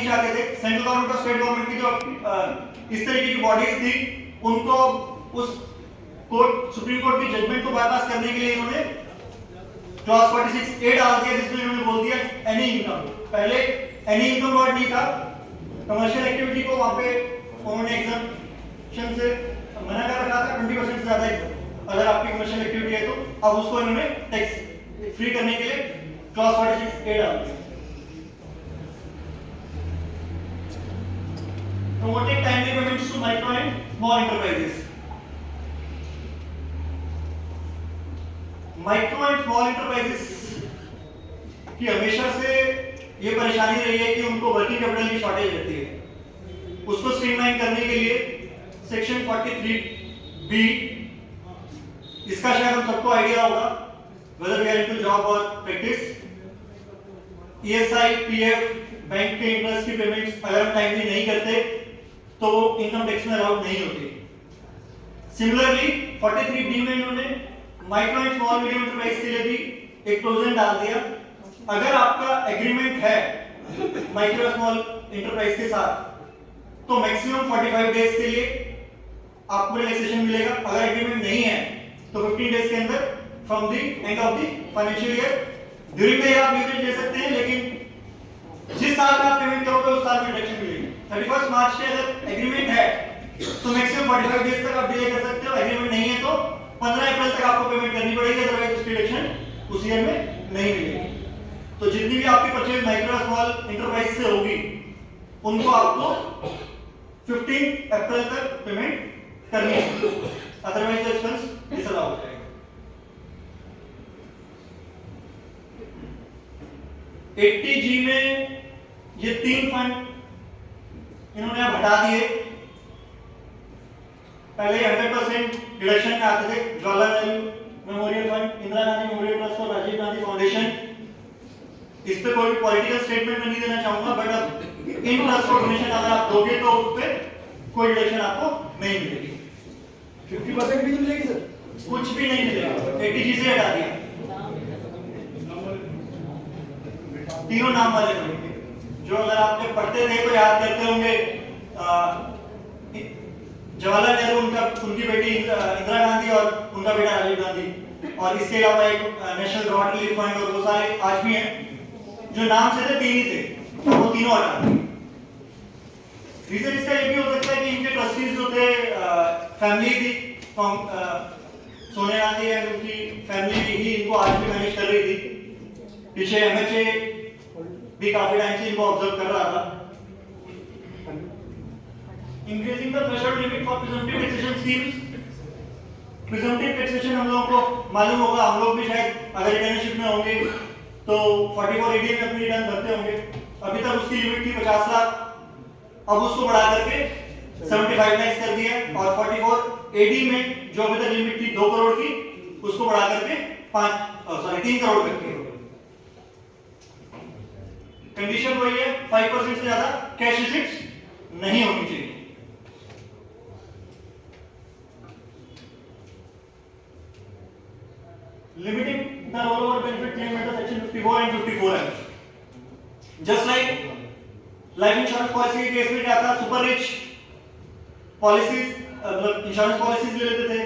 नहीं चाहते थे, सेंट्रल गवर्नमेंट और स्टेट गवर्नमेंट की जो इस तरीके की बॉडीज थी उनको उस कोर्ट सुप्रीम कोर्ट की जजमेंट को बाईपास करने के लिए इन्होंने क्लॉज 46A डाल दिया, जिसमें इन्होंने बोल दिया एनी इनकम। पहले एनी इनकम वर्ड नहीं था, कमर्शियल एक्टिविटी को वहां पे उन्होंने एग्जम्पशन से मना कर रखा था, 20% से ज्यादा अगर आपकी कमर्शियल एक्टिविटी है तो। अब उसको इन्होंने टैक्स फ्री करने के लिए क्लॉज 46A डाल दिया। Promoting timely payments to micro and small enterprises. Micro and small enterprises की हमेशा से ये परेशानी रही है कि उनको वर्किंग कैपिटल की शॉर्टेज रहती है। उसको स्ट्रीमलाइन करने के लिए सेक्शन 43B, इसका शायद हम सबको आइडिया होगा, whether we are into job or practice, ESI, PF, bank के इंटरेस्ट की पेमेंट्स अगर हम टाइमली नहीं करते तो इनकम टैक्स में अलाउड नहीं होती। सिमिलरली 43B में इन्होंने micro and small medium enterprise के लिए भी एक प्रोविजन डाल दिया। अगर आपका एग्रीमेंट है माइक्रो स्मॉल एंटरप्राइज के साथ तो मैक्सिमम 45 डेज के लिए आपको रिलैक्सेशन मिलेगा। अगर एग्रीमेंट नहीं है तो 15 डेज के अंदर from the end of the financial year, during the year आप लीवरेज ले सकते हैं, लेकिन जिस साल में आप पेमेंट करोगे उस साल में रिडक्शन मिलेगी। 31 मार्च के अगर एग्रीमेंट है तो मैक्सिमम 45 डेज तक आप डिले कर सकते हो। एग्रीमेंट नहीं है तो 15 अप्रैल तक आपको पेमेंट करनी पड़ेगी, अदरवाइज उसकी रिडक्शन उस ईयर में नहीं मिलेगी। तो जितनी भी आपकी परचेज माइक्रो स्मॉल एंटरप्राइज से होगी उनको आपको 15 अप्रैल तक पेमेंट करनी है, अदरवाइज एक्सपेंस डिसअलाउ हो जाएगा। 80G में ये 3 फंड इन्होंने अब हटा दिए। पहले 100% डिडक्शन में आते थे, Jawaharlal Nehru memorial fund, Indira Gandhi memorial trust और राजीव गांधी फाउंडेशन। इस पे कोई पॉलिटिकल स्टेटमेंट मैं नहीं देना चाहूंगा, बट अब इन ट्रस्ट को डोनेशन अगर आप दोगे तो उस पे कोई डिडक्शन आपको नहीं मिलेगी। 50% भी नहीं मिलेगी सर? कुछ भी नहीं मिलेगा, 80G से हटा दिया। तीनों नाम वाले बनेंगे जो अगर आपने पढ़ते थे तो याद करते होंगे। जवाहरलाल नेहरू, उनकी बेटी इंदिरा गांधी और उनका बेटा राजीव गांधी, और इसके अलावा एक नेशनल ड्रॉट रिलीफ फंड, और वो सारे आज भी हैं। जो नाम से थे 3 ही थे, तो वो तीनों हटा दिए। रीजन इसका ये भी हो सकता है कि इनके ट्रस्टीज जो थे फैमिली थी, सोनिया गांधी एंड उनकी फैमिली ही इनको आज भी मैनेज कर रही थी। पीछे MHA भी काफी टाइम से इनको ऑब्जर्व कर रहा था। Increasing the threshold limit for presumptive taxation schemes. Presumptive taxation हम लोगों को मालूम होगा, हम लोग भी शायद अगर रिटर्नशिप में होंगे तो 44AD में अपनी रिटर्न भरते होंगे। अभी तक उसकी लिमिट थी 50 लाख, अब उसको बढ़ा करके 75 लाख कर दिया, और 44AD में जो अभी तक लिमिट थी 2 करोड़ की, उसको बढ़ा करके 3 करोड़ कर दिया। कंडीशन वही है, 5% से ज्यादा कैश रिसीट्स नहीं होनी चाहिए। Limiting the rollover benefit claim under section 54 and 54F. Just like life insurance policy के केस में क्या था, सुपर रिच पॉलिसीज मतलब इंश्योरेंस पॉलिसीज ले लेते थे,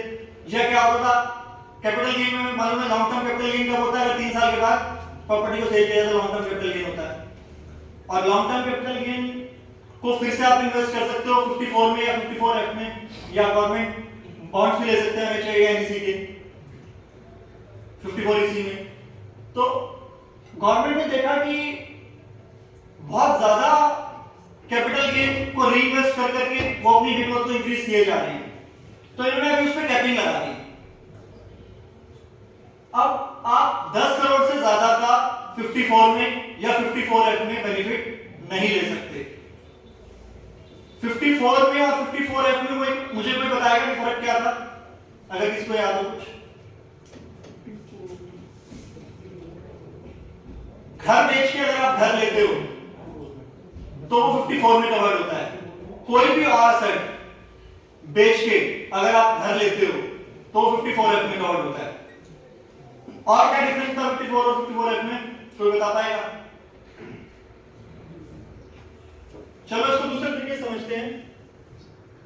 या क्या होता था कैपिटल गेन में मालूम है लॉन्ग टर्म कैपिटल गेन कब होता है, अगर 3 साल के बाद प्रॉपर्टी को सेल किया तो लॉन्ग टर्म कैपिटल गेन होता है। और लॉन्ग टर्म कैपिटल गेन को फिर से आप इन्वेस्ट कर सकते हो 54 में या 54F में, या गवर्नमेंट बॉन्ड्स भी ले सकते हैं MHA या NC के 54EC में। तो गवर्नमेंट ने देखा कि बहुत ज्यादा कैपिटल गेन को रीइन्वेस्ट कर करके वो अपनी नेटवर्क को इंक्रीज किए जा रहे हैं, तो इन्होंने अभी उस पर कैपिंग लगा दी। अब आप 10 करोड़ से ज्यादा का 54 में या 54F में बेनिफिट नहीं ले सकते। 54 में और 54F में मुझे कोई बताएगा कि फर्क क्या था, अगर किसको याद हो कुछ? घर बेच के अगर आप घर लेते हो तो वो 54 में कवर्ड होता है। कोई भी और एसेट बेच के अगर आप घर लेते हो तो 54F में कवर्ड होता है। और क्या डिफरेंस था 54 और 54F में, कोई बता पाएगा? कैसे समझते हैं?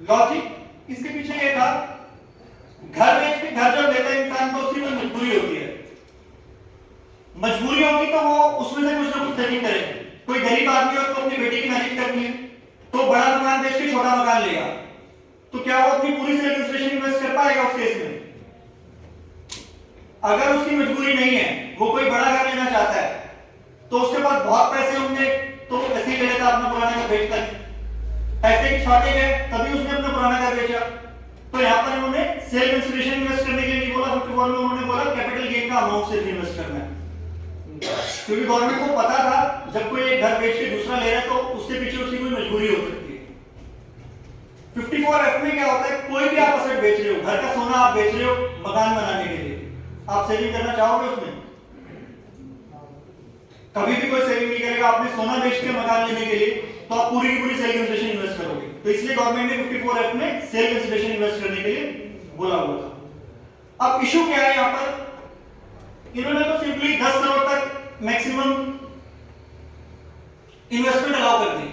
लॉजिक इसके पीछे ये था, घर बेच के घर जब लेता है इंसान तो उसकी कोई मजबूरी होती है, मजबूरी होगी तो वो उसमें से कुछ ना कुछ सेविंग करेगा। कोई गरीब आदमी है, उसको अपनी बेटी की मैरिज करनी है तो बड़ा मकान बेच के छोटा मकान लेगा, तो क्या वो अपनी पूरी सेल्फ इंस्टॉलेशन इन्वेस्ट कर पाएगा उस केस में? अगर उसकी मजबूरी नहीं है, वो कोई बड़ा घर लेना चाहता है तो उसके पास बहुत पैसे होंगे तो ऐसे ही ले लेता अपना पुराना घर बेच कर। पैसे की शॉर्टेज है तभी उसने अपना पुराना घर बेचा। तो यहाँ पर इन्होंने सेल्फ इंस्टॉलेशन इन्वेस्ट करने के लिए नहीं बोला, 54 में उन्होंने बोला कैपिटल गेन का अमाउंट सिर्फ इन्वेस्ट करना है, क्योंकि गवर्नमेंट को पता था जब कोई एक घर बेच के दूसरा ले रहा है तो उसके पीछे उसकी कोई मजबूरी हो सकती है। 54F में क्या होता है, कोई भी आप असेट बेच रहे हो, घर का सोना आप बेच रहे हो मकान बनाने के लिए, आप सेविंग करना चाहोगे उसमें? कभी भी कोई सेविंग नहीं करेगा। आपने सोना बेच के मकान लेने के लिए तो आप पूरी की पूरी सेल्फ इंस्टॉलेशन इन्वेस्ट करोगे। तो इसलिए गवर्नमेंट ने 54F में सेल्फ इंस्टॉलेशन इन्वेस्ट करने के लिए बोला हुआ था। अब इशू क्या है यहाँ पर, इन्होंने तो सिंपली 10 करोड़ तक मैक्सिमम इन्वेस्टमेंट अलाउ कर दी।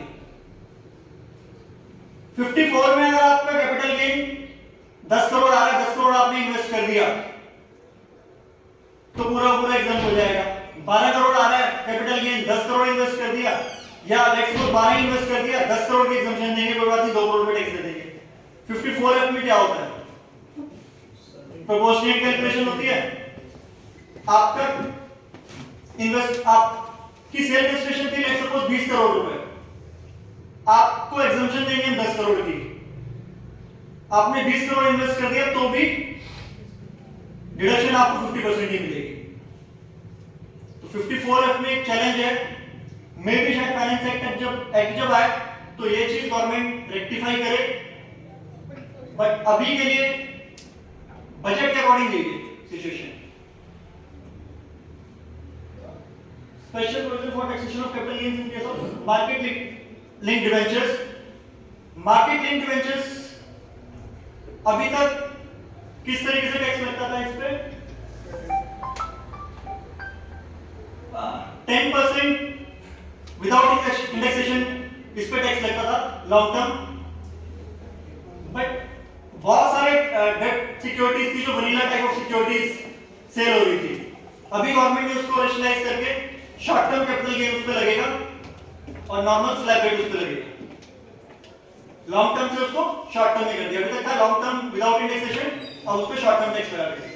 54 में अगर आपका कैपिटल गेन 10 करोड़ आ रहा है, 10 करोड़ आपने इन्वेस्ट कर दिया तो पूरा पूरा एग्जाम हो जाएगा। 12 करोड़ आ रहा है कैपिटल गेन, 10 करोड़ इन्वेस्ट कर दिया, या लेट्स सपोज 12 इन्वेस्ट कर दिया, 10 करोड़ की एग्जाम्पशन देंगे, कोई बात नहीं, 2 करोड़ पे टैक्स दे देंगे। 54F में क्या होता है, प्रोपोर्शनल कैलकुलेशन होती है। आपका इन्वेस्ट आपकी सेल्फ इंस्टॉलेशन थी लेट्स सपोज 20 करोड़ रुपए, आपको एग्जाम्पशन देंगे हम 10 करोड़ की, आपने 20 करोड़ इन्वेस्ट कर दिया तो भी डिडक्शन आपको 50% ही मिलेगी। तो 54F में एक चैलेंज है, मे भी शायद फाइनेंस एक्ट जब आए तो ये चीज गवर्नमेंट रेक्टिफाई करे, बट अभी के लिए बजट के अकॉर्डिंग देखिए situation. Special provision for taxation of capital gains in case of market linked debentures. Market linked debentures अभी तक किस तरीके से टैक्स लगता था इस पे? 10% विदाउट इंडेक्सेशन इस पे टैक्स लगता था लॉन्ग टर्म, बट बहुत सारे डेट सिक्योरिटीज थी जो vanilla type of securities sale हो रही थी। अभी गवर्नमेंट ने उसको रेशनलाइज करके शॉर्ट टर्म कैपिटल गेन उस पे लगेगा और नॉर्मल स्लैब रेट उस पे लगेगा। लॉन्ग टर्म से उसको शॉर्ट टर्म में कर दिया। अभी तक था लॉन्ग टर्म विदाउट इंडेक्सेशन और उस पे शॉर्ट टर्म टैक्स लगा दिया।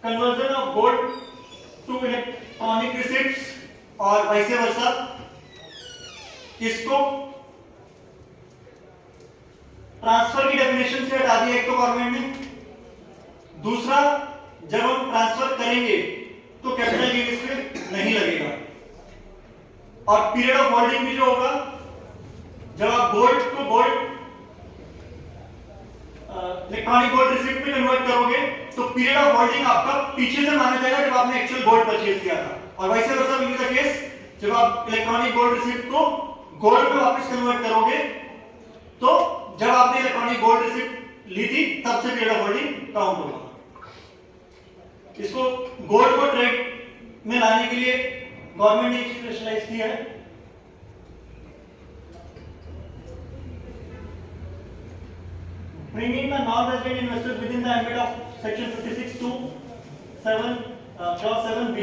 Conversion of gold to electronic receipts और वाइस वर्सा, इसको ट्रांसफर की डेफिनेशन से हटा दिया एक तो गवर्नमेंट ने, दूसरा जब हम ट्रांसफर करेंगे तो कैपिटल गेन इस पे नहीं लगेगा, और पीरियड ऑफ होल्डिंग भी जो होगा, जब आप गोल्ड को गोल्ड इलेक्ट्रॉनिक गोल्ड रिसिप्ट में कन्वर्ट करोगे तो पीरियड ऑफ होल्डिंग आपका पीछे से माना जाएगा जब आपने एक्चुअल गोल्ड परचेज किया था, और वैसे वर्सा विल बी द केस जब आप इलेक्ट्रॉनिक गोल्ड रिसिप्ट को गोल्ड में वापस कन्वर्ट करोगे तो जब आपने इलेक्ट्रॉनिक गोल्ड रिसिप्ट ली थी तब से पीरियड ऑफ होल्डिंग काउंट होगा। इसको गोल्ड को ट्रेड में लाने के लिए गवर्नमेंट ने स्पेशलाइज किया है। Bringing the non-resident investors within the ambit of section 56(2)(7) clause 7B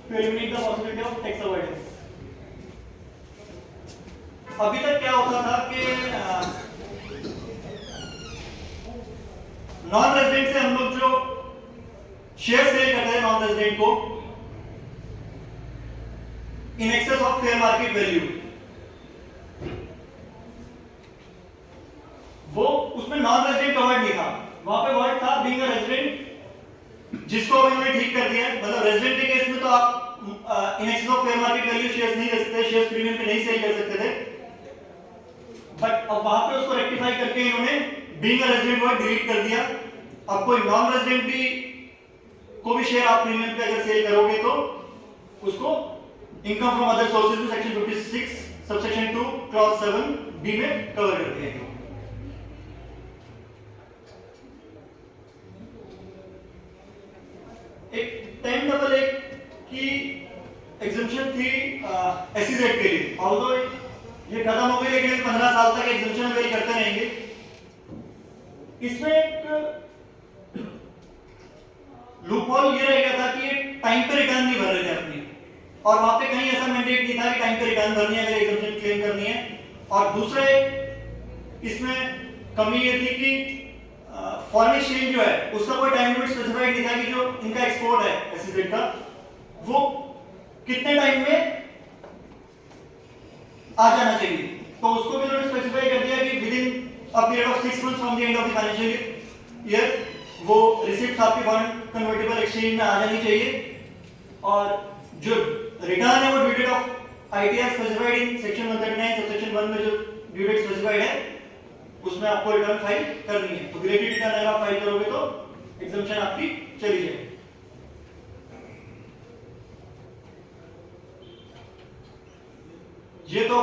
to eliminate the possibility of tax avoidance. अभी तक क्या होता था कि नॉन रेजिडेंट से हम लोग जो शेयर सेल करते हैं नॉन रेजिडेंट को in excess of fair market value, वो उसमें नॉन रेजिडेंट कवर्ड नहीं था, वहां पे वर्ड था बीइंग अ रेजिडेंट, जिसको अभी उन्होंने ठीक कर दिया है। मतलब रेजिडेंट के केस में तो आप in excess of fair market value shares नहीं ले सकते, शेयर्स प्रीमियम पे नहीं सेल कर सकते थे, बट अब वहां पे उसको रेक्टिफाई करके इन्होंने being a resident word delete कर दिया। अब कोई नॉन रेजिडेंट भी को भी शेयर आप प्रीमियम पे अगर सेल करोगे तो उसको इनकम फ्रॉम अदर सोर्सेज में सेक्शन 56 सबसेक्शन 2 क्लॉज 7B में कवर करते हैं। एक 10(1) की एग्जम्पशन थी एसईजेड के लिए, ऑल्दो ये खत्म हो गई लेकिन 15 साल तक एग्जम्पशन अवेल करते रहेंगे। इसमें एक लूप होल ये रह गया था कि ये टाइम पे रिटर्न नहीं भर रहे थे अपनी, और वहां पे कहीं ऐसा मैंडेट नहीं था कि टाइम पे रिटर्न भरनी है अगर एग्जम्पशन क्लेम करनी है। और दूसरा इसमें कमी ये थी कि फॉरेन एक्सचेंज जो है उसका कोई टाइम लिमिट स्पेसिफाइड नहीं था कि जो इनका एक्सपोर्ट है एसईजेड का वो कितने टाइम में आ जाना चाहिए, तो उसको भी उन्होंने स्पेसिफाई कर दिया कि within a period of 6 months from the end of the financial year वो रिसिप्ट आपके फॉरेन कन्वर्टेबल एक्सचेंज में आ जानी चाहिए। और जो रिटर्न है वो due date of ITR specified in section 139 subsection 1 में जो ड्यू डेट स्पेसिफाइड है उसमें आपको रिटर्न फाइल करनी है। तो ग्रेडेड रिटर्न अगर आप फाइल करोगे तो एग्जम्पशन आपकी चली जाएगी। ये तो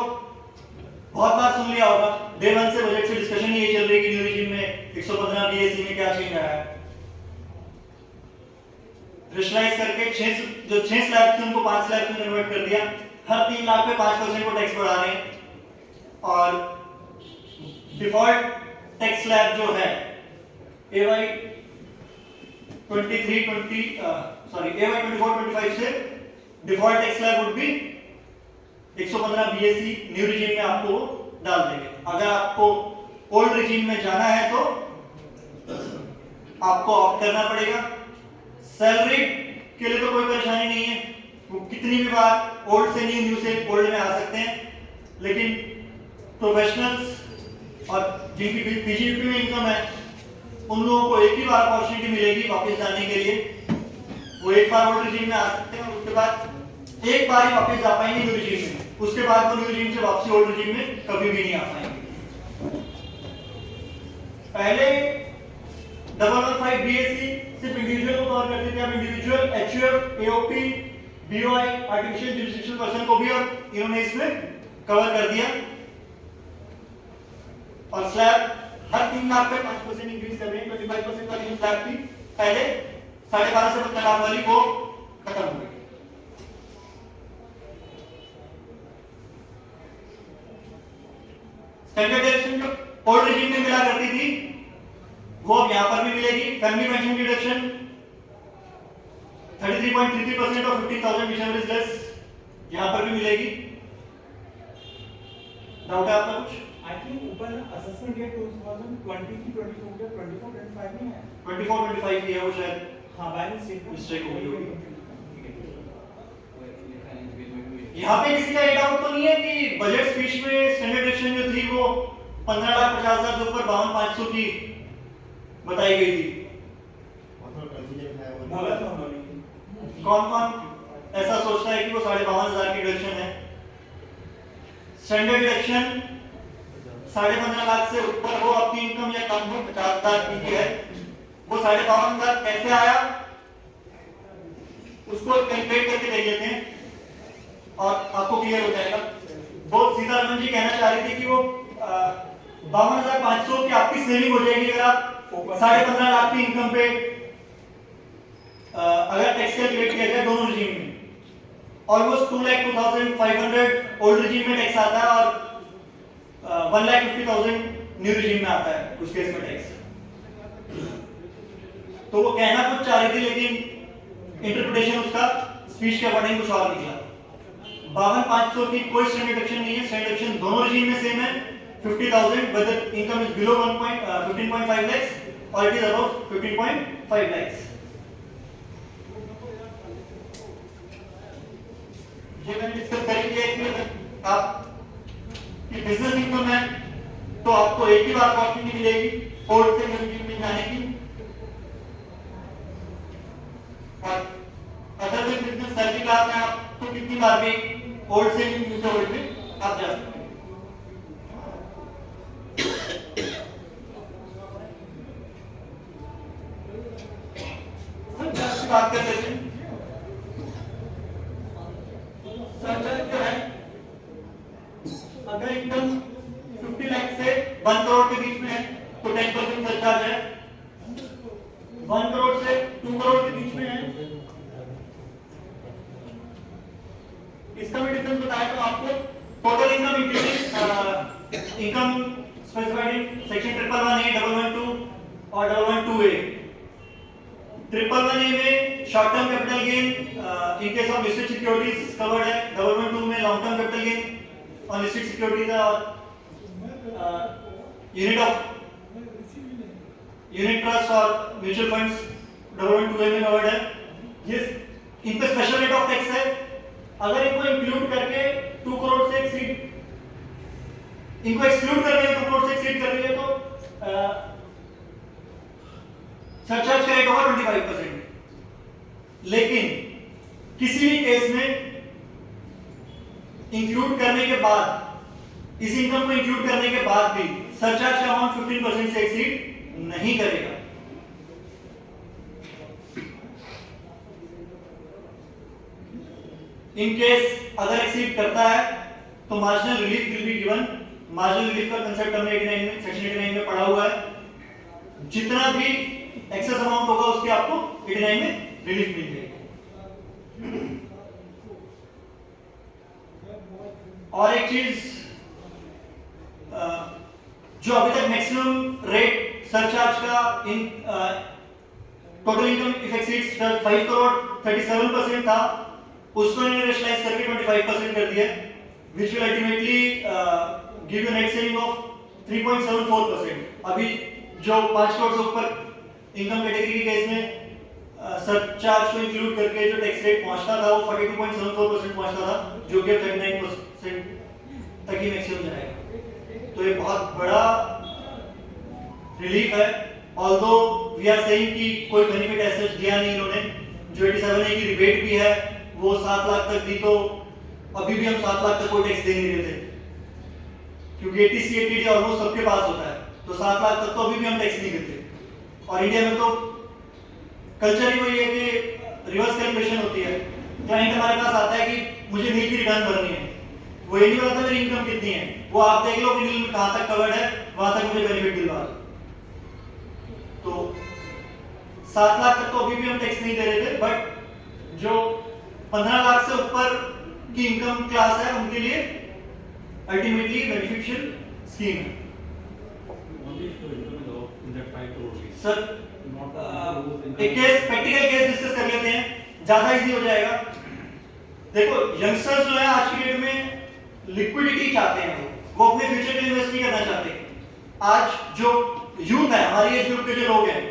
बहुत बार सुन लिया होगा, डे 1 से बजट से डिस्कशन ही ये चल रही है कि न्यू रिजीम में 115 बीएसई में क्या चेंज आया है। रेशनलाइज करके 6 स्लैब थे उनको 5 स्लैब में कन्वर्ट कर दिया, हर 3 लाख पे 5% को टैक्स बढ़ा रहे हैं। और डिफॉल्ट टैक्स स्लैब जो है AY 24-25 से default tax slab would be 115 BSE new regime में आपको डाल देंगे। अगर आपको ओल्ड रिजीम में जाना है तो आपको ऑप्ट करना पड़ेगा। सैलरी के लिए तो कोई परेशानी नहीं है, वो कितनी भी बार ओल्ड से न्यू से ओल्ड में आ सकते हैं, लेकिन प्रोफेशनल्स और जिनकी पीजीपी में इनकम है उन लोगों को एक ही बार अपॉर्चुनिटी मिलेगी वापस जाने के लिए। वो एक बार ओल्ड रिजीम में आ सकते हैं, उसके बाद एक बार ही वापस जा पाएंगे न्यू रिजीम में, उसके बाद वो न्यू रिजीम से वापसी ओल्ड रिजीम में कभी भी नहीं आ पाएंगे। पहले 115 बीएसई सिर्फ इंडिविजुअल को कवर करते थे, अब individual HUF AOP BOI artificial jurisdictional person को भी अब इन्होंने इसमें कवर कर दिया। और स्लैब हर 3 लाख पे 5% इंक्रीज कर रहे हैं। 25% वाली स्लैब थी पहले 12.5 से 15 लाख वाली को खत्म हो गई। स्टैंडर्ड डिडक्शन जो ओल्ड रिजीम में मिला करती थी वो अब यहां पर भी मिलेगी। Family pension deduction 33.33% of 15,000 whichever is less यहां पर भी मिलेगी। डाउट है आपका कुछ? I think ऊपर असेसमेंट डेट 2023 24 के 24 25 नहीं है 24 25 की है वो शायद। हाँ बैलेंस शीट मिस्टेक हो गई होगी। यहाँ पे किसी का ये डाउट तो नहीं है कि बजट स्पीच में स्टैंडर्ड डिडक्शन जो थी वो 15,50,000 से ऊपर 52,500 की बताई गई थी। बोला था उन्होंने। कौन कौन ऐसा सोचता है कि वो 52,500 की डिडक्शन है? स्टैंडर्ड डिडक्शन 15.5 लाख से ऊपर हो, आपकी इनकम या कम हो 50,000 की है, वो 52,500 कैसे आया उसको कैलकुलेट करके देख लेते हैं और आपको क्लियर हो जाएगा। वो सीतारमन जी कहना चाह रही थी कि वो 52,500 की आपकी सेविंग हो जाएगी अगर आप 15.5 लाख की इनकम पे अगर टैक्स कैलकुलेट किया जाए दोनों रिजीम में। ऑलमोस्ट 2,02,500 ओल्ड रिजीम में टैक्स आता है और 1,50,000 न्यू रिजीम में आता है उस केस में टैक्स। तो वो कहना कुछ चाह रही थी लेकिन इंटरप्रिटेशन उसका स्पीच के अकॉर्डिंग कुछ और निकला। 52,500 की कोई स्टैंडर्ड डिडक्शन नहीं है। स्टैंडर्ड डिडक्शन दोनों रिजीम में सेम है 50,000 whether income is below 15.5 lakhs or it is above 15.5 lakhs। ये मैंने डिस्कस कर लिया है कि आप की बिजनेस इनकम है तो आपको एक ही बार अपॉर्चुनिटी मिलेगी ओल्ड से न्यू रिजीम में जाने की। और other than business salary class में आपको कितनी बार भी ओल्ड से न्यू से ओल्ड में आप जा सकते हैं। बात कर लेते हैं। सरचार्ज जो है अगर इनकम 50 लाख से 1 करोड़ के बीच में है तो 10% सरचार्ज है। 1 करोड़ से 2 करोड़ के बीच में है डिफरेंस बताया तो आपको total income including income specified in section 111A, 112 और 112A। 111A में short term capital gain in case of listed securities covered है, 112 में long term capital gain on listed securities और यूनिट ट्रस्ट और म्यूचुअल फंड्स 112A में covered है। ये इन पे स्पेशल रेट ऑफ टैक्स है। अगर इनको इंक्लूड करके 2 करोड़ से एक्सीड, इनको एक्सक्लूड करके 2 करोड़ से एक्सीड कर रही है तो सरचार्ज का रेट होगा 25%। लेकिन किसी भी केस में इंक्लूड करने के बाद, इस इनकम को इंक्लूड करने के बाद भी सरचार्ज का अमाउंट 15% से एक्सीड नहीं करेगा। इन केस अगर एक्सीड करता है तो marginal relief will be given. Marginal relief का कांसेप्ट हमने 89 में, सेक्शन 89 में पढ़ा हुआ है। जितना भी एक्सेस अमाउंट होगा उसके आपको 89 में रिलीफ मिल जाएगी। और एक चीज, जो अभी तक मैक्सिमम रेट सरचार्ज का in total income if exceeds 5 crore 37% था, उसको इन्होंने रेशनलाइज करके 25% कर दिया, which will ultimately give you net saving of 3.74%। अभी जो 5 करोड़ से ऊपर इनकम कैटेगरी के केस में सरचार्ज को इंक्लूड करके जो टैक्स रेट पहुंचता था वो 42.74% पहुंचता था, जो कि 39% तक ही मैक्सिमम जाएगा। तो ये बहुत बड़ा रिलीफ है। ऑल्दो वी आर सेइंग कि कोई बेनिफिट एसेट दिया नहीं इन्होंने। जो 87A की रिबेट भी है वो 7 लाख तक दी, तो अभी भी हम 7 लाख तक कोई टैक्स दे नहीं रहे थे, क्योंकि 80C 80D ऑलमोस्ट सबके पास होता है, तो 7 लाख तक तो अभी भी हम टैक्स नहीं देते। और इंडिया में तो कल्चर ही वही है कि रिवर्स कैलकुलेशन होती है। क्लाइंट हमारे पास आता है कि मुझे नील की रिटर्न भरनी है, वो ये नहीं बताता मेरी इनकम कितनी है, वो आप देख लो कि नील में कहां तक कवर्ड है, वहां तक मुझे बेनिफिट दिलवा दो। तो 7 लाख तक तो अभी भी हम टैक्स नहीं दे रहे थे, बट जो 15 लाख से ऊपर की इनकम क्लास है उनके लिए अल्टीमेटली बेनिफिशियल स्कीम है। सर एक केस, प्रैक्टिकल केस डिस्कस कर लेते हैं, ज्यादा इजी हो जाएगा। देखो यंगस्टर्स जो है आज की डेट में लिक्विडिटी चाहते हैं, वो अपने फ्यूचर के लिए इन्वेस्ट नहीं करना चाहते। आज जो यूथ है, हमारी एज ग्रुप के जो लोग हैं,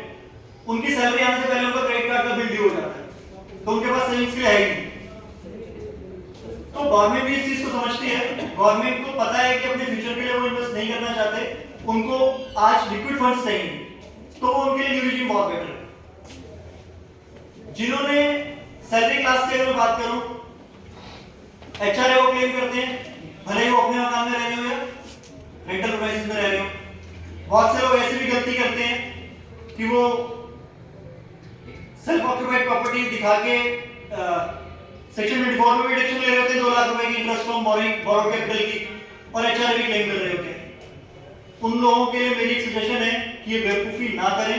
उनकी सैलरी आने से पहले उनका क्रेडिट कार्ड का बिल ड्यू हो जाता है, तो उनके पास सेविंग्स के लिए है ही नहीं। तो गवर्नमेंट भी इस चीज को समझती है, गवर्नमेंट को पता है कि अपने फ्यूचर के लिए वो इन्वेस्ट नहीं करना चाहते, उनको आज लिक्विड फंड्स चाहिए, तो वो उनके लिए न्यू रिजीम बहुत बेटर है। जिन्होंने सैलरी क्लास की अगर मैं बात करूं, एचआरए वो क्लेम करते हैं, भले ही वो अपने मकान में रह रहे हो या रेंटल प्रोमाइसेस में रह रहे हो। बहुत से लोग ऐसी भी गलती करते हैं कि वो सेल्फ ऑक्यूपाइड प्रॉपर्टी दिखा के सेक्शन 24 में भी डिडक्शन ले रहे होते हैं 2 लाख रुपए की इंटरेस्ट फ्रॉम बोरोड कैपिटल की, और एचआरए भी क्लेम कर रहे होते हैं। उन लोगों के लिए मेरी एक सजेशन है कि ये बेवकूफी ना करें।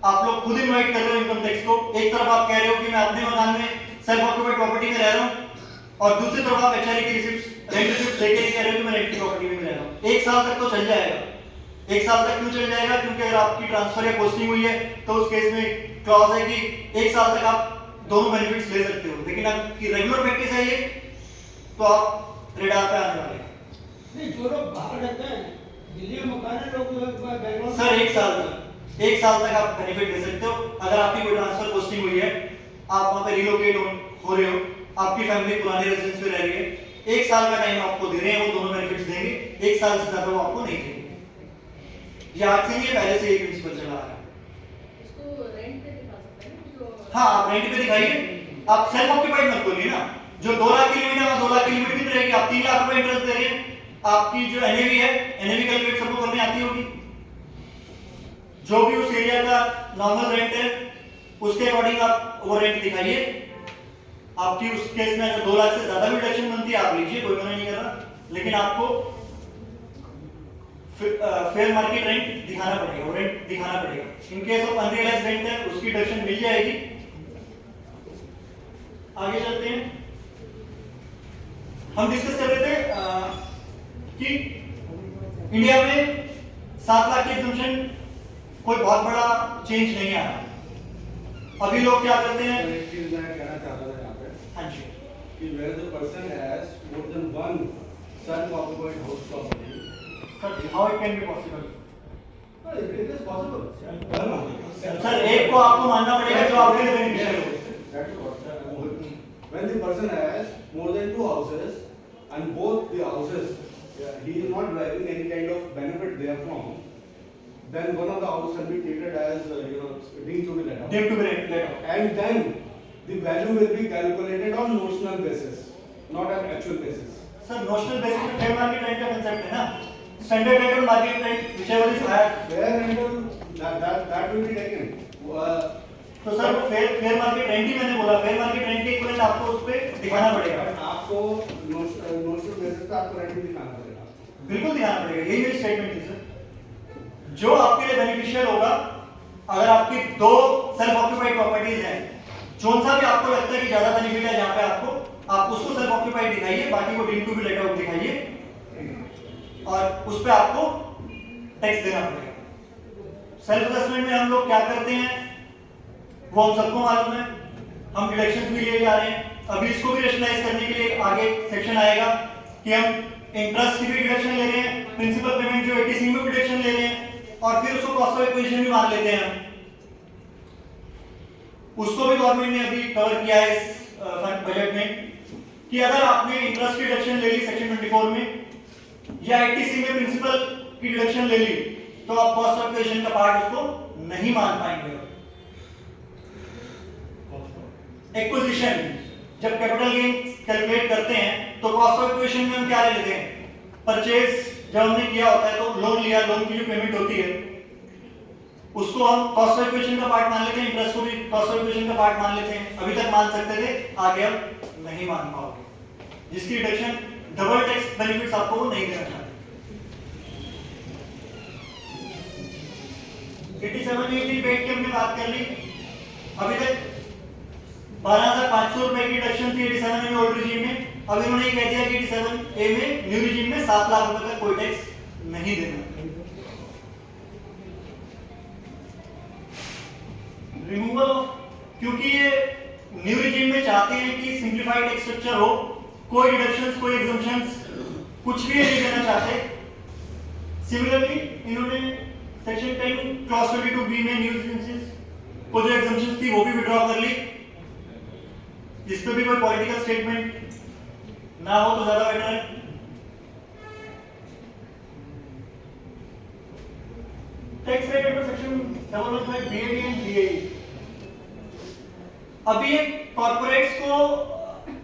आप लोग खुद इनवाइट कर रहे हो इनकम टैक्स को। एक तरफ आप कह रहे हो कि मैं अपने मकान में सेल्फ ऑक्यूपाइड प्रॉपर्टी में रह रहा हूं, और दूसरी तरफ आप एचआरए की रिसिप्ट, रेंट रिसिप्ट लेके कह रहे हो कि मैं रेंट की प्रॉपर्टी में रह रहा हूं। 1 साल तक तो चल जाएगा। 1 साल तक क्यों चल जाएगा? क्योंकि अगर आपकी ट्रांसफर या पोस्टिंग हुई है तो उस केस में क्लॉज है कि 1 साल तक आप दोनों बेनिफिट्स ले सकते हो। लेकिन आपकी रेगुलर प्रैक्टिस है ये, तो आप रेडार पे आने वाले हैं। नहीं, जो लोग बाहर रहते हैं, दिल्ली में मकान है, लोग बेंगलोर सर 1 साल तक आप बेनिफिट ले सकते हो। अगर आपकी कोई ट्रांसफर पोस्टिंग हुई है, आप वहां पे रिलोकेट हो रहे हो, आपकी फैमिली पुराने रेजिडेंस में रह रही है, 1 साल का टाइम आपको दे रहे हैं, वो दोनों बेनिफिट्स देंगे। 1 साल से ज्यादा वो आपको नहीं देंगे। ये आज से नहीं है, पहले से ये प्रिंसिपल चला आ रहा है। इसको रेंट पे दिखा सकते हैं जो हाँ, आप रेंट पे दिखाइए। आप सेल्फ ऑक्यूपाइड मत बोलिए ना। जो 2 लाख की लिमिट है वहां 2 लाख की लिमिट भी रहेगी। आप 3 लाख रुपए इंटरेस्ट दे रहे हैं, आपकी जो एनएवी है, एनएवी कैलकुलेट सबको करने आती होगी। जो भी उस एरिया का नॉर्मल रेंट है उसके अकॉर्डिंग आप वो रेंट दिखाइए। आपकी उस केस में अगर 2 लाख से ज्यादा भी डिडक्शन बनती है, आप लीजिए, कोई मना नहीं कर रहा, लेकिन आपको फेयर मार्केट रेंट दिखाना पड़ेगा, वो रेंट दिखाना पड़ेगा। In case of unrealised rent है, उसकी डिडक्शन मिल जाएगी। आगे चलते हैं। हम डिस्कस कर रहे थे कि इंडिया में 7 लाख की एग्जम्पशन कोई बहुत बड़ा चेंज नहीं आया। अभी लोग क्या करते हैं? एक चीज मैं कहना चाहता था यहाँ पे हाँ जी, कि where the person has more than one self-occupied house property, sir how it can be possible? it is possible. Sir एक को आपको मानना पड़ेगा जो आपके लिए बेनिफिशियल हो। That's what, when the person has more than 2 houses and both the houses, he is not deriving any kind of benefit therefrom, then one of the house can be treated as deemed to be let out. Deemed to be let out. And then the value will be calculated on notional basis, not on actual basis. Sir notional basis पे fair market rent का concept है ना, standard rate और market rent whichever is higher. Fair rental that will be taken. तो sir fair market rent ही मैंने बोला, fair market rent के इक्विवेलेंट आपको उस पे दिखाना पड़ेगा। आपको notional basis पे आपको रेंट भी दिखाना पड़ेगा। बिल्कुल दिखाना पड़ेगा, यही मेरी स्टेटमेंट थी सर। जो आपके लिए बेनिफिशियल होगा, अगर आपकी 2 सेल्फ ऑक्यूपाइड प्रॉपर्टीज हैं, जोन सा भी आपको लगता है कि ज्यादा बेनिफिट है जहां पे आप उसको सेल्फ ऑक्यूपाइड दिखाइए, बाकी को deem to be let out दिखाइए और उस पे आपको टैक्स देना पड़ेगा। सेल्फ असेसमेंट में हम लोग क्या करते हैं वो हम सबको मालूम है, हम डिडक्शंस भी ले जा रहे हैं। अभी इसको भी रेशनलाइज करने के लिए आगे सेक्शन आएगा कि हम इंटरेस्ट की भी डिडक्शन ले रहे हैं, प्रिंसिपल पेमेंट जो 80C में डिडक्शन ले रहे हैं और फिर उसको कॉस्ट ऑफ एक्विजिशन भी मान लेते हैं हम। उसको भी गवर्नमेंट ने अभी कवर किया है इस बजट में कि अगर आपने इंटरेस्ट की डिडक्शन ले ली सेक्शन 24 में या 80C में प्रिंसिपल की डिडक्शन ले ली तो आप कॉस्ट ऑफ एक्विजिशन का पार्ट उसको नहीं मान पाएंगे। एक्विजिशन जब कैपिटल गेन कैलकुलेट करते हैं तो कॉस्ट ऑफ एक्विजिशन में हम क्या ले लेते हैं? परचेज जब हमने किया होता है तो लोन लिया, लोन की जो पेमेंट होती है उसको हम कॉस्ट ऑफ एक्विजिशन का पार्ट मान लेते हैं, इंटरेस्ट को भी कॉस्ट ऑफ एक्विजिशन का पार्ट मान लेते हैं। अभी तक मान सकते थे, आगे अब नहीं मान पाओगे, जिसकी डिडक्शन डबल टैक्स बेनिफिट्स आपको वो नहीं देना चाहते। 87 पेड की हमने बात कर ली, अभी तक 12,500 रुपए की डिडक्शन थी 87 में ओल्ड रिजीम में। अब इन्होंने ये कह दिया कि 87A में न्यू रिजीम में 7 लाख रुपए तक कोई टैक्स नहीं देना। रिमूवल ऑफ, क्योंकि ये न्यू रिजीम में चाहते हैं कि सिंप्लीफाइड टैक्स स्ट्रक्चर हो, कोई डिडक्शंस कोई एग्जम्पशंस कुछ भी नहीं देना चाहते। सिमिलरली इन्होंने सेक्शन 10 क्लॉज 22B में न्यू एजेंसीज को जो एग्जम्पशंस थी वो भी विड्रॉ कर ली, जिस पे भी कोई पॉलिटिकल स्टेटमेंट ना हो तो ज्यादा बेटर है। Tax rate under section 115 BAT and BAE, अभी ये कॉर्पोरेट्स को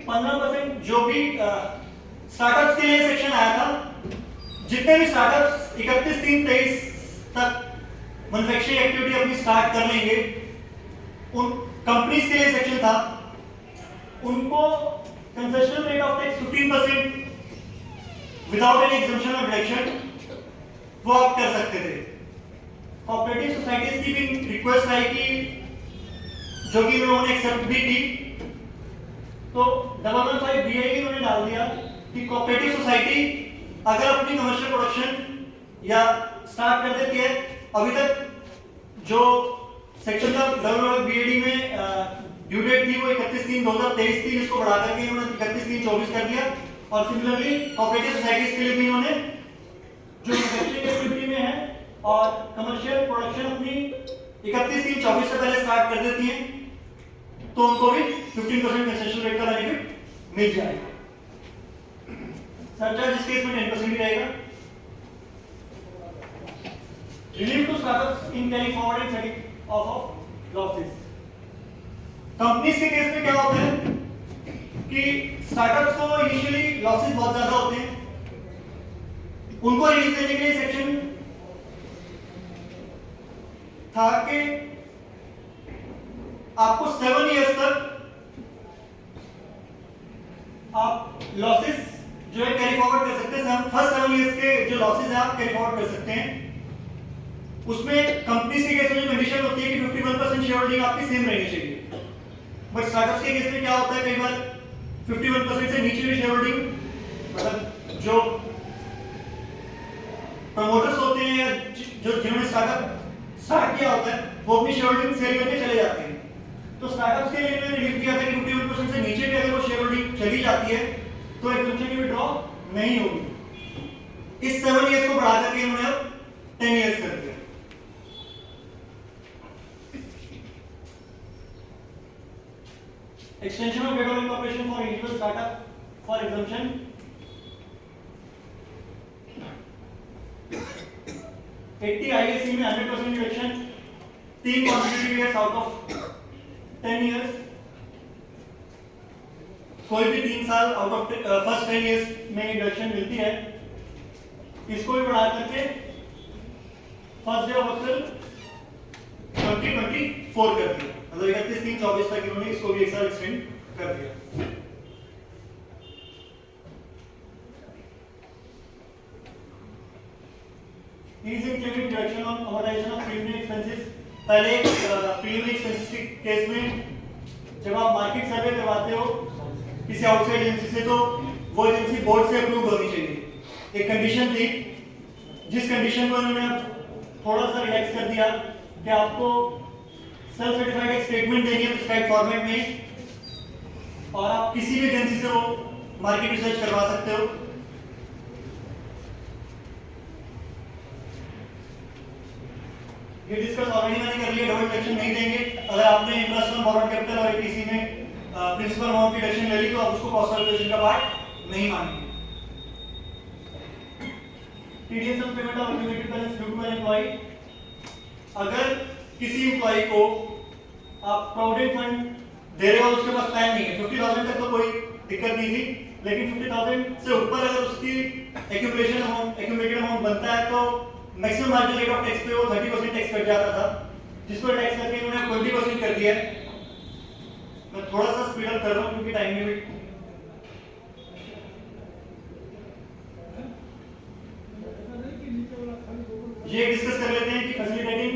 15% जो भी स्टार्टअप्स के लिए सेक्शन आया था, जितने भी स्टार्टअप्स 31/3/23 तक मैन्युफैक्चरिंग एक्टिविटी अपनी स्टार्ट कर लेंगे, उन कंपनीज के लिए सेक्शन था, उनको concessional rate of tax 15% without any exemption और डिडक्शन वो आप कर सकते थे। कोऑपरेटिव सोसाइटीज की भी रिक्वेस्ट आई कि जो कि उन्होंने एक्सेप्ट भी की, तो 115 BAE उन्होंने डाल दिया कि कोऑपरेटिव सोसाइटी अगर अपनी कमर्शियल प्रोडक्शन या स्टार्ट कर देती है, अभी तक जो सेक्शन था BAD में ड्यू डेट थी वो 31/3/2023 थी, जिसको बढ़ा करके इन्होंने 31/3/24 कर दिया। और सिमिलरली कोऑपरेटिव सोसाइटीज के लिए भी इन्होंने जो मैन्युफैक्चरिंग एक्टिविटी में है और कमर्शियल प्रोडक्शन अपनी 31/3/24 से पहले स्टार्ट कर देती हैं तो उनको भी 15% कंसेशन रेट का बेनिफिट मिल जाएगा। सरचार्ज इस केस में 10% ही रहेगा। Relief to startups in carry forward and setting off losses, companies के केस में क्या होता है कि स्टार्टअप्स को इनिशियली लॉसेस बहुत ज्यादा होते हैं, उनको रिलीफ देने के लिए सेक्शन था कि आपको 7 इयर्स तक आप लॉसेस जो है कैरी फॉरवर्ड कर सकते हैं। फर्स्ट 7 इयर्स के जो लॉसेस है आप कैरी फॉरवर्ड कर सकते हैं। उसमें कंपनीज के केस में जो कंडीशन होती है कि 51% शेयर होल्डिंग आपकी सेम रहनी चाहिए, बट स्टार्टअप्स के केस में क्या होता है, कई बार 51% से नीचे भी शेयर होल्डिंग मतलब जो प्रमोटर्स होते हैं या जो जिन्होंने स्टार्टअप स्टार्ट किया होता है वो अपनी शेयर होल्डिंग सेल करके चले जाते हैं। तो स्टार्टअप्स के लिए मैंने रिलीफ दिया था कि 51% से नीचे भी अगर वो शेयर होल्डिंग चली जाती है तो एग्जम्पशन की विड्रॉ नहीं होगी। इस 7 इयर्स को बढ़ा करके इन्होंने अब 10 इयर्स कर दिया। Extension of date of incorporation for individual startup for exemption 80 IAC में 100% reduction 3 consecutive years out of 10 years, कोई भी 3 साल आउट ऑफ फर्स्ट 10 इयर्स में रिडक्शन मिलती है। इसको भी बढ़ा करके फर्स्ट डे ऑफ अप्रैल 2024 कर दिया, मतलब 31/3/24 तक इन्होंने इसको भी एक साल एक्सटेंड कर दिया। Ease including reduction on amortization of preliminary expenses। पहले preliminary expenses के केस में जब आप मार्केट सर्वे करवाते हो किसी आउटसाइड एजेंसी से तो वो एजेंसी बोर्ड से अप्रूव होनी चाहिए। एक कंडीशन थी जिस कंडीशन को इन्होंने थोड़ा सा रिलैक्स कर दिया कि आपको सेल्फ सर्टिफाइड एक स्टेटमेंट देनी है प्रिस्क्राइब्ड फॉर्मेट में और आप किसी भी एजेंसी से वो मार्केट रिसर्च करवा सकते हो। ये डिस्कस ऑलरेडी मैंने कर लिया, डबल डिडक्शन नहीं देंगे। अगर आपने इंटरेस्ट ऑन बॉरोड कैपिटल और ईटीसी में प्रिंसिपल अमाउंट की डिडक्शन ले ली तो आप उसको कॉस्ट कैलकुलेशन का पार्ट नहीं मानेंगे। TDS on payment of accumulated balance due to an employee, अगर किसी एम्प्लॉय को आप प्रोविडेंट फंड दे रहे हो और उसके पास प्लान नहीं है, 50,000 तक तो कोई दिक्कत नहीं थी, लेकिन 50,000 से ऊपर अगर उसकी एक्यूमुलेटेड अमाउंट बनता है तो maximum marginal rate of tax पे वो 30% टैक्स कट जाता था, जिसको टैक्स करके इन्होंने 20% कर दिया है। मैं थोड़ा सा स्पीड अप कर रहा हूं क्योंकि टाइम लिमिट। ये डिस्कस कर लेते हैं कि facilitating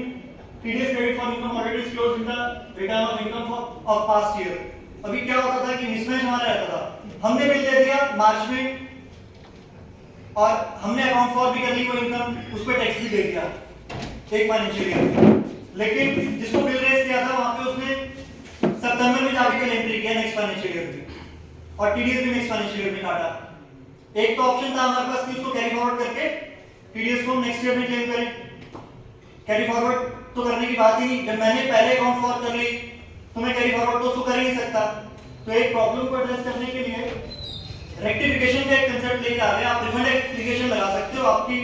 TDS credit for income already disclosed in the return of income of past year. अभी क्या होता था कि मिसमैच हमारा रहता था, हमने बिल दे दिया मार्च में और हमने अकाउंट फॉर भी कर ली वो इनकम, उस पर टैक्स भी दे दिया एक फाइनेंशियल ईयर, लेकिन जिसको बिल रेज किया था वहां पे उसने सितंबर में जाके कल एंट्री किया नेक्स्ट फाइनेंशियल ईयर में और टीडीएस भी नेक्स्ट फाइनेंशियल ईयर में काटा। एक तो ऑप्शन था हमारे पास कि उसको कैरी फॉरवर्ड करके टीडीएस को नेक्स्ट ईयर में क्लेम करें। कैरी फॉरवर्ड तो करने की बात ही नहीं, जब मैंने पहले अकाउंट फॉर कर ली तो मैं कैरी फॉरवर्ड तो उसको कर ही नहीं सकता। तो एक प्रॉब्लम को एड्रेस करने के लिए रेक्टिफिकेशन का एक कंसेप्ट लेके आ गए। आप रिफंड एप्लीकेशन लगा सकते हो, आपकी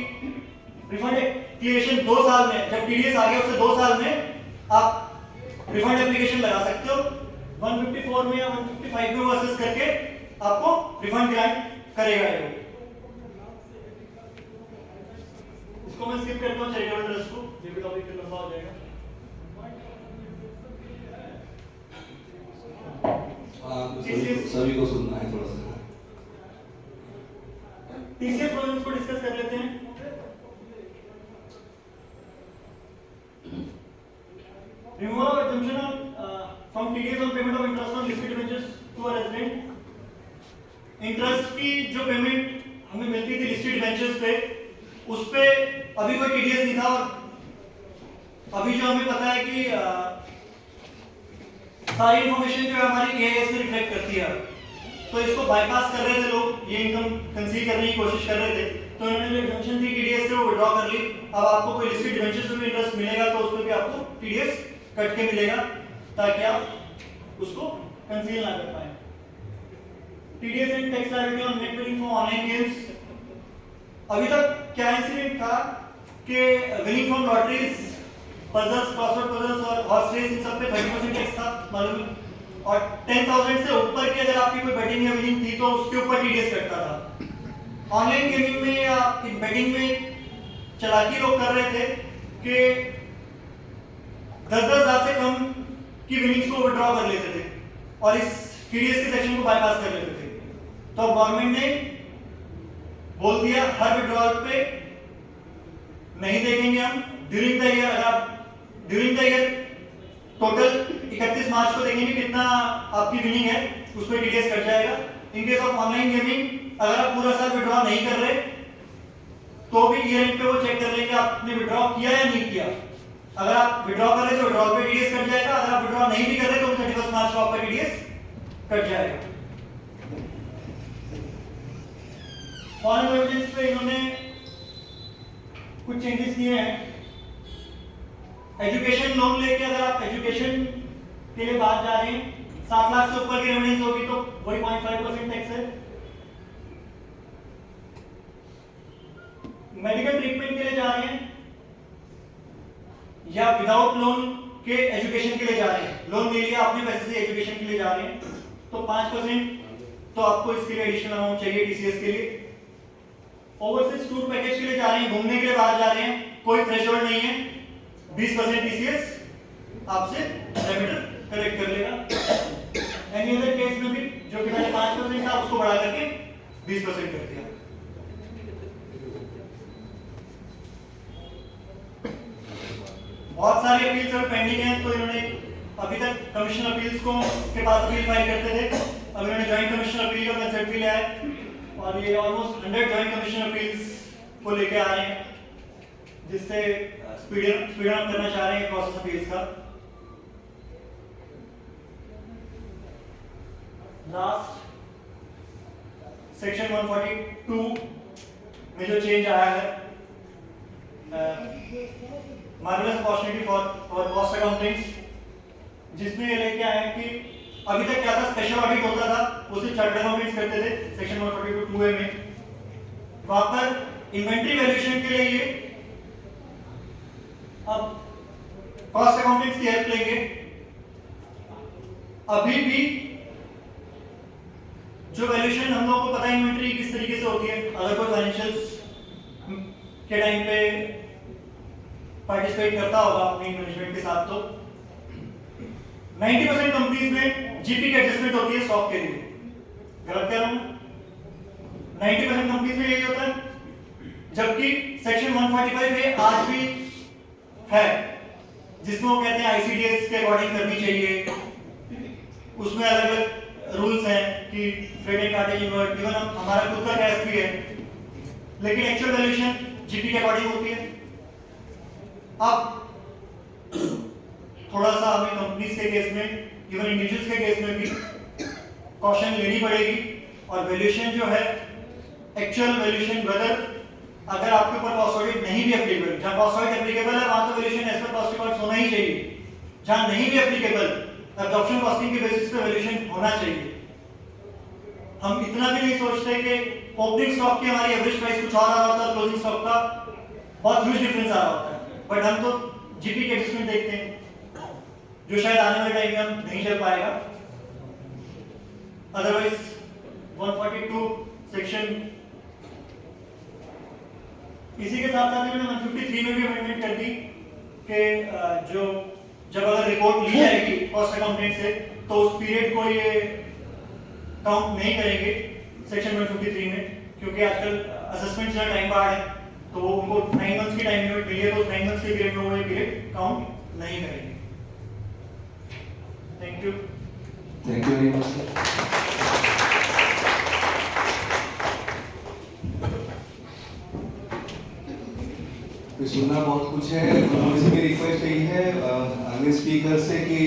रिफंड एप्लीकेशन 2 साल में, जब टीडीएस आ गया उससे 2 साल में आप रिफंड एप्लीकेशन लगा सकते हो। 154 में या 155 में वो असेस करके आपको रिफंड ग्रांट करेगा ये। इसको मैं स्किप करता हूं चैरिटेबल ट्रस्ट को, ये भी टॉपिक पे लंबा हो जाएगा। सभी को सुनना है थोड़ा सा। टीसीएस प्रोविजंस को डिस्कस कर लेते हैं। Removal of exemption from TDS on payment of interest on liquid debentures to a resident. Interest की जो पेमेंट हमें मिलती थी लिस्टेड डिबेंचर्स पे, उस पे अभी कोई टीडीएस नहीं था और अभी जो हमें पता है कि सारी इंफॉर्मेशन जो है हमारी केआईएस में रिफ्लेक्ट करती है, तो इसको बाईपास कर रहे थे लोग, ये इनकम कंसील करने की कोशिश कर रहे थे, तो इन्होंने जो एग्जम्पशन थी टीडीएस से वो विड्रॉ कर ली। अब आपको कोई लिस्टेड डिबेंचर्स में भी इंटरेस्ट मिलेगा तो उस पे भी आपको टीडीएस कट के मिलेगा ताकि आप उसको कंसील ना कर पाए। TDS and tax liability on net winning for online games. अभी तक क्या इंसिडेंट था कि winning from lotteries, puzzles, crossword puzzles और हॉर्स रेस, इन सब पे 30% टैक्स था मालूम, और 10,000 से ऊपर की अगर आपकी कोई बेटिंग या विनिंग थी तो उसके ऊपर टीडीएस कटता था। ऑनलाइन गेमिंग में या बेटिंग में चालाकी लोग कर रहे थे कि 10,000 से कम की विनिंग्स को विड्रॉ कर लेते थे और इस टीडीएस के सेक्शन को बाईपास कर लेते थे। तो अब गवर्नमेंट ने बोल दिया हर विड्रॉल पे नहीं देखेंगे हम ड्यूरिंग द ईयर। अगर आप ड्यूरिंग द ईयर टोटल 31 मार्च को देखेंगे कितना आपकी विनिंग है, उस पर टीडीएस कट जाएगा। In case of online gaming अगर आप पूरा साल विड्रॉ नहीं कर रहे तो भी ईयर एंड पे वो चेक कर लेंगे आपने विड्रॉ किया या नहीं किया। अगर आप विड्रॉ कर रहे तो विड्रॉ पे टीडीएस कट जाएगा, अगर आप विड्रॉ नहीं भी कर रहे तो 31 मार्च को आपका टीडीएस कट जाएगा। फॉरेन रेमिटेंस पे इन्होंने कुछ चेंजेस किए हैं। एजुकेशन लोन लेके अगर आप एजुकेशन के लिए बाहर जा रहे हैं, 7 लाख से ऊपर की रेमिटेंस होगी तो वही 0.5% टैक्स है। मेडिकल ट्रीटमेंट के लिए जा रहे हैं या विदाउट लोन के एजुकेशन के लिए जा रहे हैं, लोन ले लिया आपने पैसे से एजुकेशन के लिए जा रहे हैं तो 5% तो आपको इसके लिए एडिशनल अमाउंट चाहिए टीसीएस के लिए। ओवरसीज टूर पैकेज के लिए जा रहे हैं, घूमने के लिए बाहर जा रहे हैं, कोई थ्रेशोल्ड नहीं है, 20% टीसीएस आपसे रेमिटर कलेक्ट कर लेगा। एनी अदर केस में भी जो कि मैंने 5% था उसको बढ़ा करके 20% कर दिया। बहुत सारे अपील्स और पेंडिंग हैं तो इन्होंने अभी तक कमीशन अपील्स को के पास अपील फाइल करते थे, अब इन्होंने जॉइंट कमीशन अपील का कंसेप्ट भी लिया है और ये ऑलमोस्ट 100 जॉइंट कमीशन अपील्स को लेके आ रहे हैं जिससे स्पीड अप करना चाह रहे हैं प्रोसेस अपील्स का। लास्ट सेक्शन 142 में जो चेंज आया है, marvellous opportunity for cost accountants, जिसमें ये लेके आए कि अभी तक क्या था, स्पेशल ऑडिट होता था उसे चार्टर्ड अकाउंटेंट्स करते थे सेक्शन 142(2)A में। वहां पर इन्वेंट्री वैल्यूएशन के लिए ये अब कॉस्ट अकाउंटेंट्स की हेल्प लेंगे। अभी भी जो वैल्यूएशन हम लोगों को पता है इन्वेंट्री किस तरीके से होती है, अगर कोई फाइनेंशियल्स के टाइम पे पार्टिसिपेट करता होगा अपनी मैनेजमेंट के साथ तो 90% कंपनीज में जीपी की एडजस्टमेंट होती है स्टॉक के लिए। गलत कह रहा हूं? 90% कंपनीज में यही होता है, जबकि सेक्शन 145A आज भी है जिसमें वो कहते हैं आईसीडीएस के अकॉर्डिंग करनी चाहिए। उसमें अलग अलग रूल्स हैं कि क्रेडिट कार्ड इन्वर्ट, इवन हमारा खुद का कैश भी है, लेकिन एक्चुअल वैल्यूएशन जीपी के अकॉर्डिंग होती है। अब थोड़ा सा हमें कंपनीज के केस में, इवन इंडिविजुअल्स के केस में भी कॉशन लेनी पड़ेगी और वैल्यूएशन जो है एक्चुअल वैल्यूएशन, वेदर अगर आपके ऊपर कॉस्ट ऑडिट नहीं भी एप्लीकेबल, जहां कॉस्ट ऑडिट एप्लीकेबल है वहां तो valuation as per cost records होना ही चाहिए, जहां नहीं भी एप्लीकेबल एब्जॉर्प्शन कॉस्टिंग के बेसिस पे वैल्यूएशन होना चाहिए। हम इतना भी नहीं सोचते कि ओपनिंग स्टॉक की हमारी एवरेज प्राइस कुछ और आ रहा होता है, क्लोजिंग स्टॉक का बहुत ह्यूज डिफरेंस आ रहा होता है, बट हम तो जीपी के एडजस्टमेंट देखते हैं जो शायद आने वाले टाइम में हम नहीं चल पाएगा। अदरवाइज 142 सेक्शन, इसी के साथ साथ मैंने 153 में भी अमेंडमेंट कर दी कि जो जब अगर रिपोर्ट ली जाएगी कॉस्ट अकाउंटेंट से तो उस पीरियड को ये काउंट नहीं करेंगे सेक्शन 153 में, क्योंकि आजकल असेसमेंट का टाइम बाहर है तो वो उनको 9 मंथ्स की टाइम लिमिट मिली है तो 9 मंथ्स के पीरियड में वो ये पीरियड काउंट नहीं करेंगे। Thank you very much sir. सुनना बहुत कुछ है, मुझे भी रिक्वेस्ट यही है अगले स्पीकर से कि